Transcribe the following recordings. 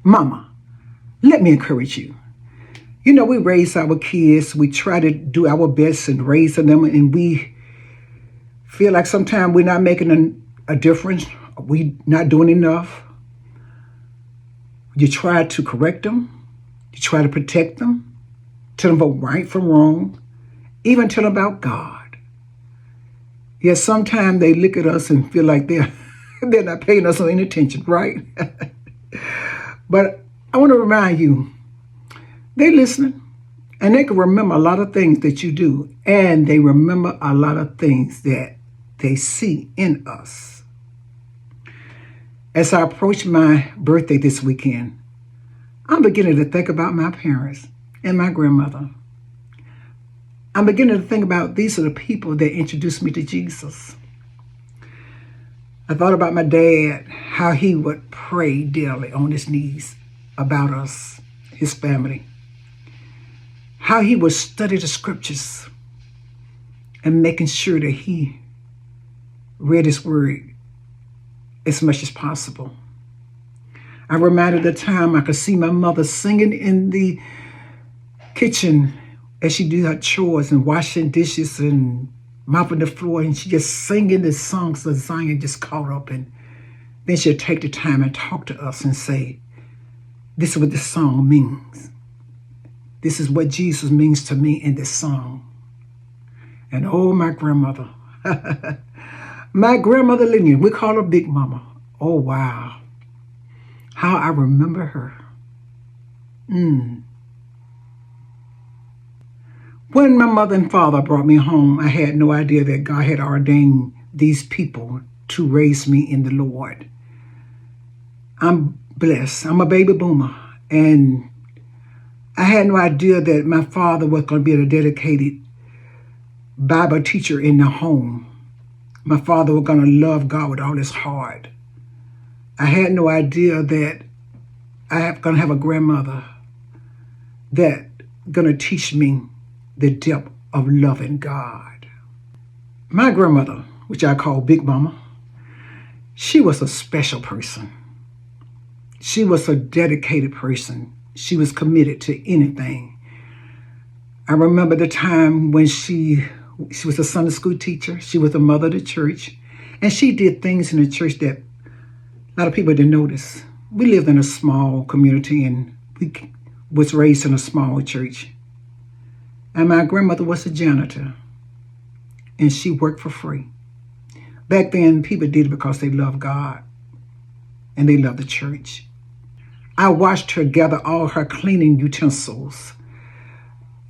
Mama, let me encourage you. You know, we raise our kids, we try to do our best in raising them, and we feel like sometimes we're not making a difference, we not doing enough. You try to correct them, you try to protect them, tell them about right from wrong, even tell them about God. Yet sometimes they look at us and feel like they're not paying us any attention, right? But I want to remind you, they listening and they can remember a lot of things that you do, and they remember a lot of things that they see in us. As I approach my birthday this weekend, I'm beginning to think about my parents and my grandmother. I'm beginning to think about these are the people that introduced me to Jesus. I thought about my dad, how he would pray daily on his knees about us, his family, how he would study the scriptures and making sure that he read his word as much as possible. I reminded the time I could see my mother singing in the kitchen as she did her chores and washing dishes and mopping the floor, and she just singing the songs of Zion just caught up. And then she'll take the time and talk to us and say, this is what this song means. This is what Jesus means to me in this song. And oh, my grandmother, my grandmother Lillian, we call her Big Mama. Oh, wow. How I remember her. When my mother and father brought me home, I had no idea that God had ordained these people to raise me in the Lord. I'm blessed. I'm a baby boomer. And I had no idea that my father was going to be a dedicated Bible teacher in the home. My father was going to love God with all his heart. I had no idea that I am going to have a grandmother that going to teach me the depth of loving God. My grandmother, which I call Big Mama, she was a special person. She was a dedicated person. She was committed to anything. I remember the time when she was a Sunday school teacher. She was a mother of the church. And she did things in the church that a lot of people didn't notice. We lived in a small community and we was raised in a small church. And my grandmother was a janitor, and she worked for free. Back then, people did it because they loved God and they loved the church. I watched her gather all her cleaning utensils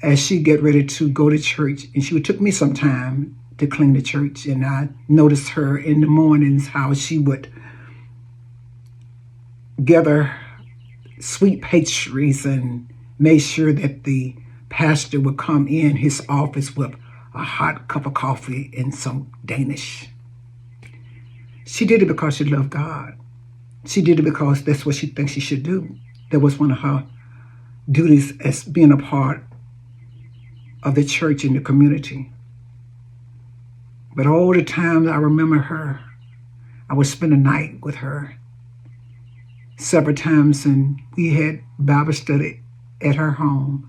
as she get ready to go to church, and she would took me some time to clean the church. And I noticed her in the mornings, how she would gather sweet pastries and make sure that the pastor would come in his office with a hot cup of coffee and some Danish. She did it because she loved God. She did it because that's what she thinks she should do. That was one of her duties as being a part of the church and the community. But all the times I remember her, I would spend a night with her several times, and we had Bible study at her home.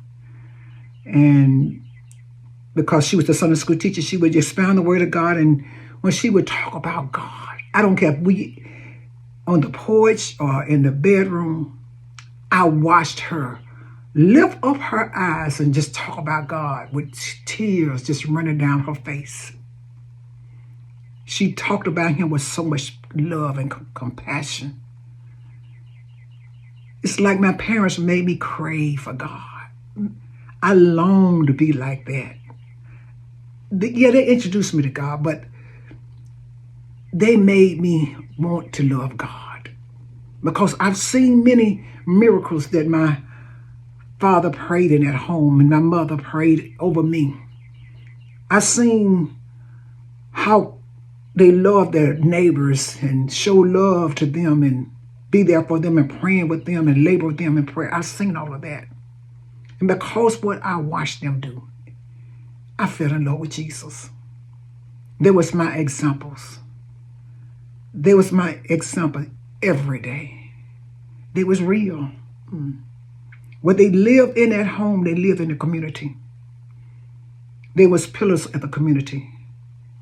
And because she was the Sunday school teacher, she would expound the word of God. And when she would talk about God, I don't care if we on the porch or in the bedroom, I watched her lift up her eyes and just talk about God with tears just running down her face. She talked about him with so much love and compassion. It's like my parents made me crave for God. I long to be like that. Yeah, they introduced me to God, but they made me want to love God, because I've seen many miracles that my father prayed in at home and my mother prayed over me. I've seen how they love their neighbors and show love to them and be there for them and praying with them and labor with them in prayer. I've seen all of that. And because what I watched them do, I fell in love with Jesus. There was my examples. There was my example every day. They was real. What they lived in at home, they lived in the community. They was pillars of the community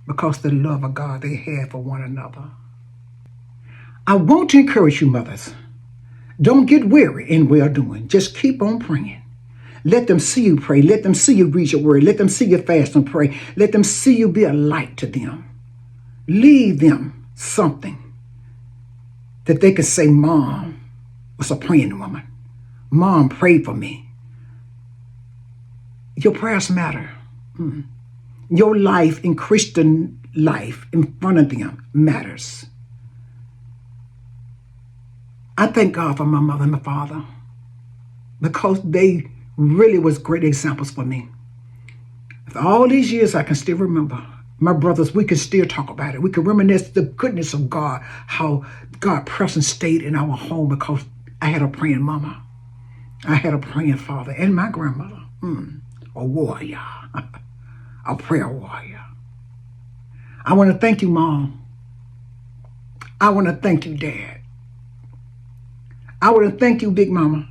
because the love of God they had for one another. I want to encourage you, mothers. Don't get weary in well-doing. Just keep on praying. Let them see you pray. Let them see you read your word. Let them see you fast and pray. Let them see you be a light to them. Leave them something that they can say, Mom was a praying woman. Mom prayed for me. Your prayers matter. Your life in Christian life in front of them matters. I thank God for my mother and my father because they really was great examples for me. After all these years, I can still remember. My brothers, we can still talk about it. We can reminisce the goodness of God, how God's presence stayed in our home because I had a praying mama. I had a praying father and my grandmother, a warrior, a prayer warrior. I want to thank you, Mom. I want to thank you, Dad. I want to thank you, Big Mama,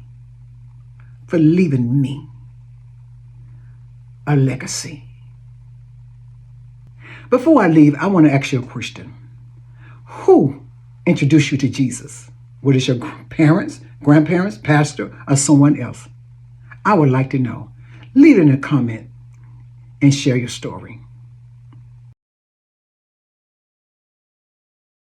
for leaving me a legacy. Before I leave, I want to ask you a question. Who introduced you to Jesus? Was it your parents, grandparents, pastor, or someone else? I would like to know. Leave it in a comment and share your story.